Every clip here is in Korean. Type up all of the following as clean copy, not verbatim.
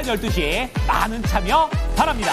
12시에 많은 참여 바랍니다.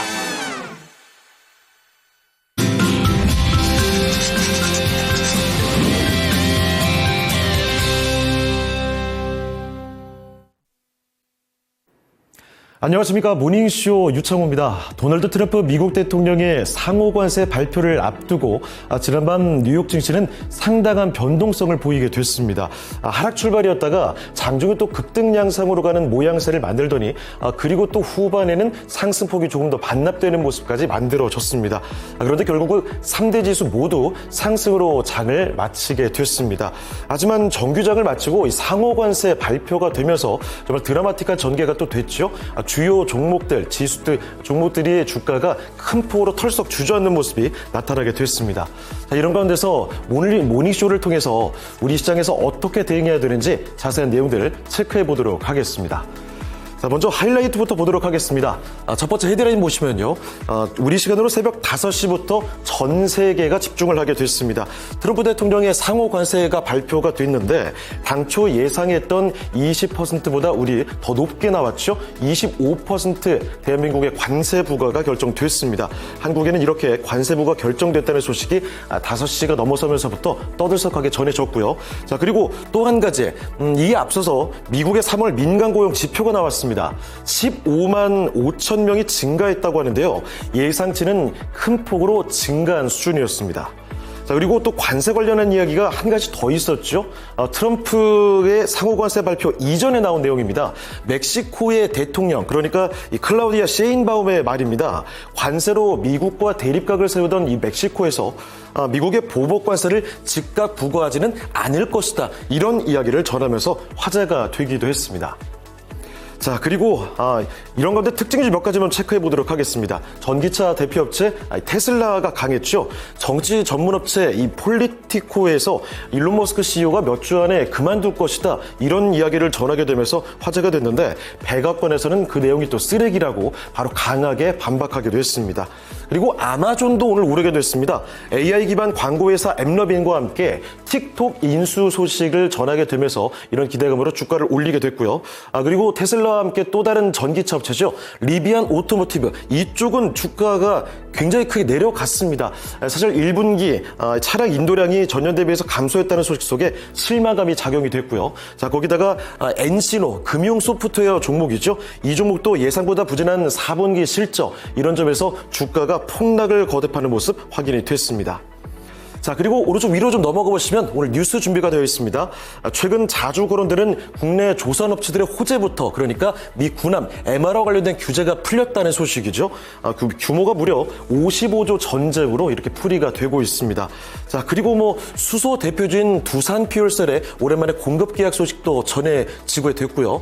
안녕하십니까. 모닝쇼 유창호입니다. 도널드 트럼프 미국 대통령의 상호 관세 발표를 앞두고 지난밤 뉴욕 증시는 상당한 변동성을 보이게 됐습니다. 하락 출발이었다가 장중에 또 급등 양상으로 가는 모양새를 만들더니 그리고 또 후반에는 상승폭이 조금 더 반납되는 모습까지 만들어졌습니다. 그런데 결국 3대 지수 모두 상승으로 장을 마치게 됐습니다. 하지만 정규장을 마치고 이 상호 관세 발표가 되면서 정말 드라마틱한 전개가 또 됐죠. 주요 종목들, 지수들, 종목들이 주가가 큰 폭으로 털썩 주저앉는 모습이 나타나게 됐습니다. 자, 이런 가운데서 모닝쇼를 통해서 우리 시장에서 어떻게 대응해야 되는지 자세한 내용들을 체크해 보도록 하겠습니다. 자, 먼저 하이라이트부터 보도록 하겠습니다. 첫 번째 헤드라인 보시면요. 우리 시간으로 새벽 5시부터 전 세계가 집중을 하게 됐습니다. 트럼프 대통령의 상호 관세가 발표가 됐는데 당초 예상했던 20%보다 우리 더 높게 나왔죠. 25% 대한민국의 관세 부과가 결정됐습니다. 한국에는 이렇게 관세 부과 결정됐다는 소식이 5시가 넘어서면서부터 떠들썩하게 전해졌고요. 자, 그리고 또 한 가지, 이에 앞서서 미국의 3월 민간 고용 지표가 나왔습니다. 15만 5천 명이 증가했다고 하는데요. 예상치는 큰 폭으로 증가한 수준이었습니다. 자, 그리고 또 관세 관련한 이야기가 한 가지 더 있었죠. 트럼프의 상호관세 발표 이전에 나온 내용입니다. 멕시코의 대통령, 그러니까 이 클라우디아 셰인바움의 말입니다. 관세로 미국과 대립각을 세우던 이 멕시코에서 미국의 보복 관세를 즉각 부과하지는 않을 것이다. 이런 이야기를 전하면서 화제가 되기도 했습니다. 자, 그리고 이런 건데 특징이 몇 가지만 체크해 보도록 하겠습니다. 전기차 대표업체 테슬라가 강했죠. 정치 전문업체 이 폴리티코에서 일론 머스크 CEO가 몇 주 안에 그만둘 것이다. 이런 이야기를 전하게 되면서 화제가 됐는데 백악관에서는 그 내용이 또 쓰레기라고 바로 강하게 반박하기도 했습니다. 그리고 아마존도 오늘 오르게 됐습니다. AI 기반 광고회사 앱러빈과 함께 틱톡 인수 소식을 전하게 되면서 이런 기대감으로 주가를 올리게 됐고요. 그리고 테슬라와 함께 또 다른 전기차 업체죠. 리비안 오토모티브, 이쪽은 주가가 굉장히 크게 내려갔습니다. 사실 1분기 차량 인도량이 전년 대비해서 감소했다는 소식 속에 실망감이 작용이 됐고요. 자, 거기다가 엔시노, 금융 소프트웨어 종목이죠. 이 종목도 예상보다 부진한 4분기 실적, 이런 점에서 주가가 폭락을 거듭하는 모습 확인이 됐습니다. 자, 그리고 오른쪽 위로 좀 넘어가 보시면 오늘 뉴스 준비가 되어 있습니다. 최근 자주 거론되는 국내 조선업체들의 호재부터, 그러니까 미 군함, MR와 관련된 규제가 풀렸다는 소식이죠. 그 규모가 무려 55조 전재으로 이렇게 풀이가 되고 있습니다. 자, 그리고 수소 대표주인 두산퓨얼셀의 오랜만에 공급 계약 소식도 전해지고 됐고요.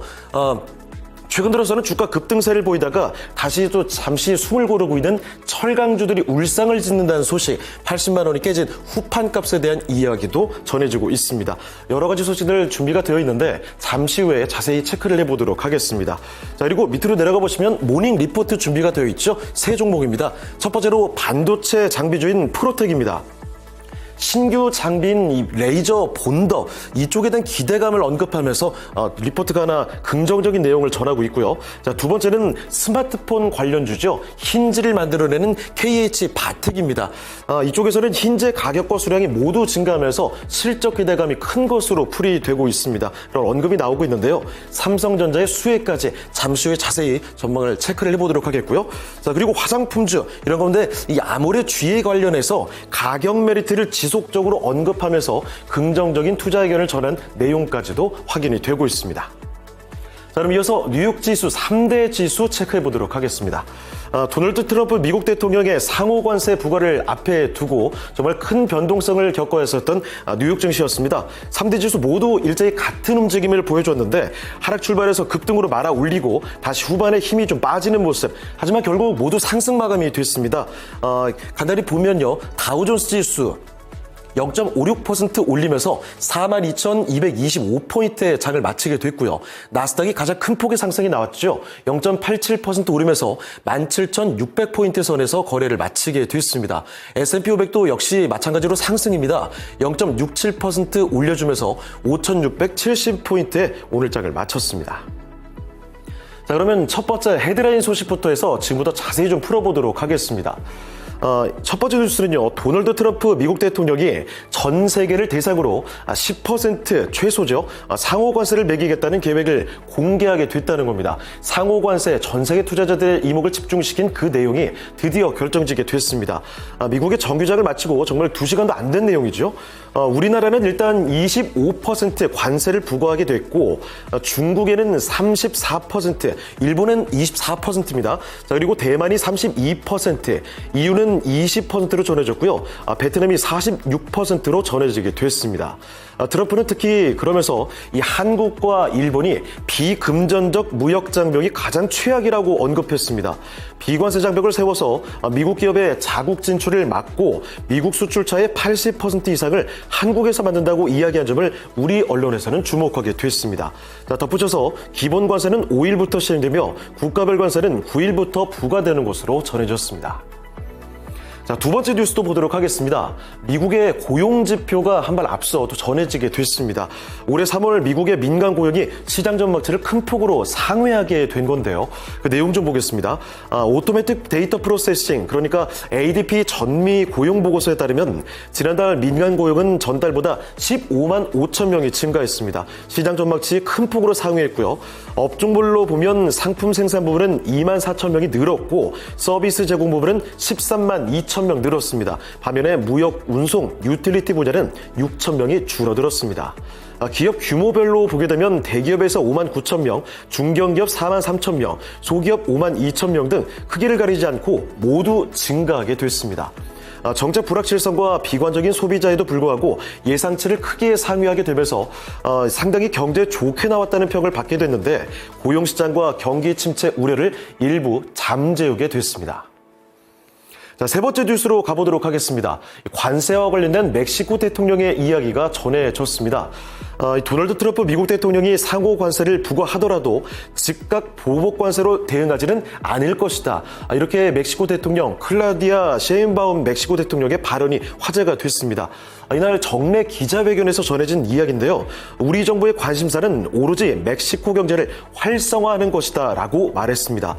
최근 들어서는 주가 급등세를 보이다가 다시 또 잠시 숨을 고르고 있는 철강주들이 울상을 짓는다는 소식, 80만 원이 깨진 후판값에 대한 이야기도 전해지고 있습니다. 여러 가지 소식들 준비가 되어 있는데 잠시 후에 자세히 체크를 해보도록 하겠습니다. 자, 그리고 밑으로 내려가 보시면 모닝 리포트 준비가 되어 있죠. 세 종목입니다. 첫 번째로 반도체 장비주인 프로텍입니다. 신규 장비인 이 레이저 본더, 이쪽에 대한 기대감을 언급하면서 리포트가 하나 긍정적인 내용을 전하고 있고요. 자, 두 번째는 스마트폰 관련주죠. 힌지를 만들어내는 KH바텍입니다. 이쪽에서는 힌지의 가격과 수량이 모두 증가하면서 실적 기대감이 큰 것으로 풀이되고 있습니다. 그런 언급이 나오고 있는데요. 삼성전자의 수혜까지 잠시 후에 자세히 전망을 체크를 해보도록 하겠고요. 자, 그리고 화장품주, 이런 가운데 이 아모레 G에 관련해서 가격 메리트를 지속적으로 언급하면서 긍정적인 투자 의견을 전한 내용까지도 확인이 되고 있습니다. 자, 그럼 이어서 뉴욕 지수 3대 지수 체크해 보도록 하겠습니다. 도널드 트럼프 미국 대통령의 상호 관세 부과를 앞에 두고 정말 큰 변동성을 겪어야 했었던 뉴욕 증시였습니다. 3대 지수 모두 일제히 같은 움직임을 보여줬는데 하락 출발해서 급등으로 말아 올리고 다시 후반에 힘이 좀 빠지는 모습. 하지만 결국 모두 상승 마감이 됐습니다. 간단히 보면요. 다우존스 지수 0.56% 올리면서 42,225포인트의 장을 마치게 됐고요. 나스닥이 가장 큰 폭의 상승이 나왔죠. 0.87% 오르면서 17,600포인트 선에서 거래를 마치게 됐습니다. S&P 500도 역시 마찬가지로 상승입니다. 0.67% 올려주면서 5,670포인트의 오늘장을 마쳤습니다. 자, 그러면 첫 번째 헤드라인 소식부터 해서 지금부터 자세히 좀 풀어보도록 하겠습니다. 첫 번째 뉴스는요, 도널드 트럼프 미국 대통령이 전 세계를 대상으로 10% 최소죠, 상호 관세를 매기겠다는 계획을 공개하게 됐다는 겁니다. 상호 관세, 전 세계 투자자들의 이목을 집중시킨 그 내용이 드디어 결정지게 됐습니다. 미국의 정규작을 마치고 정말 2시간도 안 된 내용이죠. 우리나라는 일단 25% 관세를 부과하게 됐고, 중국에는 34%, 일본은 24%입니다. 자, 그리고 대만이 32%, EU는 20%로 전해졌고요. 베트남이 46%로 전해지게 됐습니다. 트럼프는 특히 그러면서 이 한국과 일본이 비금전적 무역 장벽이 가장 최악이라고 언급했습니다. 비관세 장벽을 세워서 미국 기업의 자국 진출을 막고 미국 수출차의 80% 이상을 한국에서 만든다고 이야기한 점을 우리 언론에서는 주목하게 됐습니다. 자, 덧붙여서 기본 관세는 5일부터 시행되며 국가별 관세는 9일부터 부과되는 것으로 전해졌습니다. 자, 두 번째 뉴스도 보도록 하겠습니다. 미국의 고용 지표가 한 발 앞서 또 전해지게 됐습니다. 올해 3월 미국의 민간 고용이 시장 전망치를 큰 폭으로 상회하게 된 건데요. 그 내용 좀 보겠습니다. 오토매틱 데이터 프로세싱, 그러니까 ADP 전미 고용 보고서에 따르면 지난달 민간 고용은 전달보다 15만 5천 명이 증가했습니다. 시장 전망치 큰 폭으로 상회했고요. 업종별로 보면 상품 생산 부분은 2만 4천 명이 늘었고 서비스 제공 부분은 13만 2천 명 늘었습니다. 반면에 무역, 운송, 유틸리티 분야는 6천 명이 줄어들었습니다. 기업 규모별로 보게 되면 대기업에서 5만 9천 명, 중견기업 4만 3천 명, 소기업 5만 2천 명 등 크기를 가리지 않고 모두 증가하게 됐습니다. 정책 불확실성과 비관적인 소비자에도 불구하고 예상치를 크게 상회하게 되면서 상당히 경제에 좋게 나왔다는 평을 받게 됐는데 고용시장과 경기 침체 우려를 일부 잠재우게 됐습니다. 자, 세 번째 뉴스로 가보도록 하겠습니다. 관세와 관련된 멕시코 대통령의 이야기가 전해졌습니다. 도널드 트럼프 미국 대통령이 상호 관세를 부과하더라도 즉각 보복 관세로 대응하지는 않을 것이다. 이렇게 멕시코 대통령 클라우디아 셰인바움 멕시코 대통령의 발언이 화제가 됐습니다. 이날 정례 기자회견에서 전해진 이야기인데요. 우리 정부의 관심사는 오로지 멕시코 경제를 활성화하는 것이다 라고 말했습니다.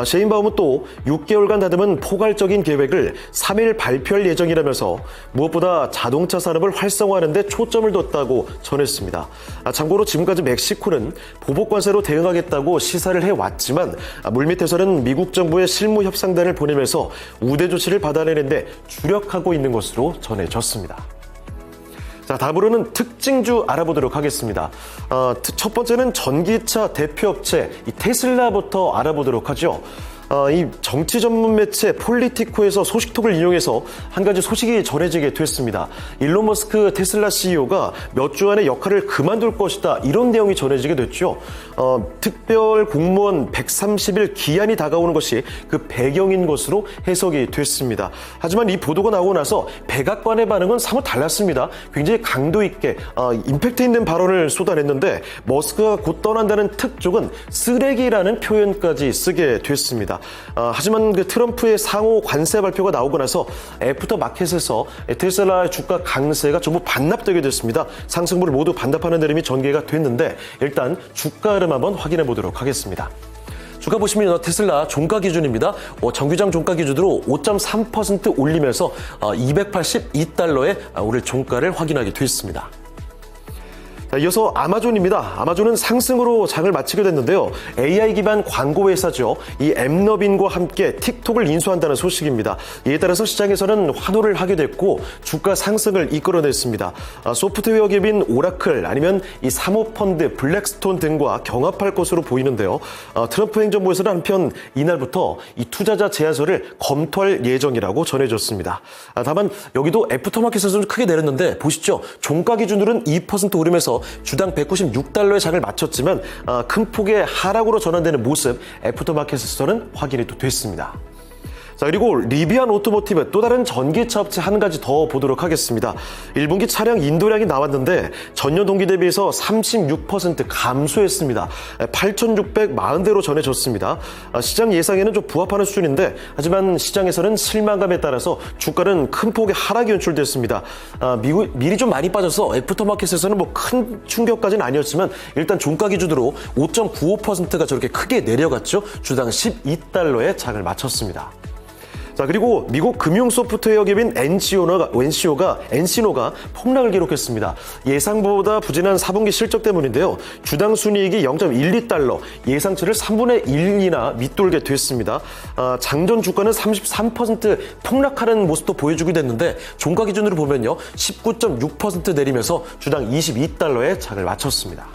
셰인바움은 또 6개월간 다듬은 포괄적인 계획을 3일 발표할 예정이라면서 무엇보다 자동차 산업을 활성화하는 데 초점을 뒀다고 전했습니다. 참고로 지금까지 멕시코는 보복관세로 대응하겠다고 시사를 해왔지만 물밑에서는 미국 정부의 실무협상단을 보내면서 우대 조치를 받아내는 데 주력하고 있는 것으로 전해졌습니다. 자, 다음으로는 특징주 알아보도록 하겠습니다. 첫 번째는 전기차 대표업체 이 테슬라부터 알아보도록 하죠. 이 정치 전문 매체 폴리티코에서 소식통을 인용해서 한 가지 소식이 전해지게 됐습니다. 일론 머스크 테슬라 CEO가 몇 주 안에 역할을 그만둘 것이다, 이런 내용이 전해지게 됐죠. 특별 공무원 130일 기한이 다가오는 것이 그 배경인 것으로 해석이 됐습니다. 하지만 이 보도가 나오고 나서 백악관의 반응은 사뭇 달랐습니다. 굉장히 강도 있게 임팩트 있는 발언을 쏟아냈는데 머스크가 곧 떠난다는 특종은 쓰레기라는 표현까지 쓰게 됐습니다. 하지만 그 트럼프의 상호 관세 발표가 나오고 나서 애프터 마켓에서 테슬라의 주가 강세가 전부 반납되게 됐습니다. 상승분을 모두 반납하는 흐름이 전개가 됐는데 일단 주가 흐름 한번 확인해 보도록 하겠습니다. 주가 보시면 테슬라 종가 기준입니다. 정규장 종가 기준으로 5.3% 올리면서 282달러에 오를 종가를 확인하게 됐습니다. 자, 이어서 아마존입니다. 아마존은 상승으로 장을 마치게 됐는데요. AI 기반 광고 회사죠. 이 앱너빈과 함께 틱톡을 인수한다는 소식입니다. 이에 따라서 시장에서는 환호를 하게 됐고 주가 상승을 이끌어냈습니다. 소프트웨어 기업인 오라클 아니면 이 사모펀드 블랙스톤 등과 경합할 것으로 보이는데요. 트럼프 행정부에서는 한편 이날부터 이 투자자 제한서를 검토할 예정이라고 전해졌습니다. 다만 여기도 애프터마켓에서는 크게 내렸는데 보시죠. 종가 기준으로는 2% 오르면서 주당 196달러의 장을 마쳤지만 큰 폭의 하락으로 전환되는 모습 애프터마켓에서는 확인이 또 됐습니다. 자, 그리고 리비안 오토모티브 또 다른 전기차 업체 한 가지 더 보도록 하겠습니다. 1분기 차량 인도량이 나왔는데 전년 동기 대비해서 36% 감소했습니다. 8,640대로 전해졌습니다. 시장 예상에는 좀 부합하는 수준인데 하지만 시장에서는 실망감에 따라서 주가는 큰 폭의 하락이 연출됐습니다. 미리 좀 많이 빠져서 애프터마켓에서는 뭐 큰 충격까지는 아니었지만 일단 종가 기준으로 5.95%가 저렇게 크게 내려갔죠. 주당 12달러에 장을 마쳤습니다. 자, 그리고 미국 금융 소프트웨어 기업인 엔시노가 폭락을 기록했습니다. 예상보다 부진한 4분기 실적 때문인데요. 주당 순이익이 0.12달러, 예상치를 3분의 1이나 밑돌게 됐습니다. 장전 주가는 33% 폭락하는 모습도 보여주게 됐는데 종가 기준으로 보면요. 19.6% 내리면서 주당 22달러에 장을 마쳤습니다.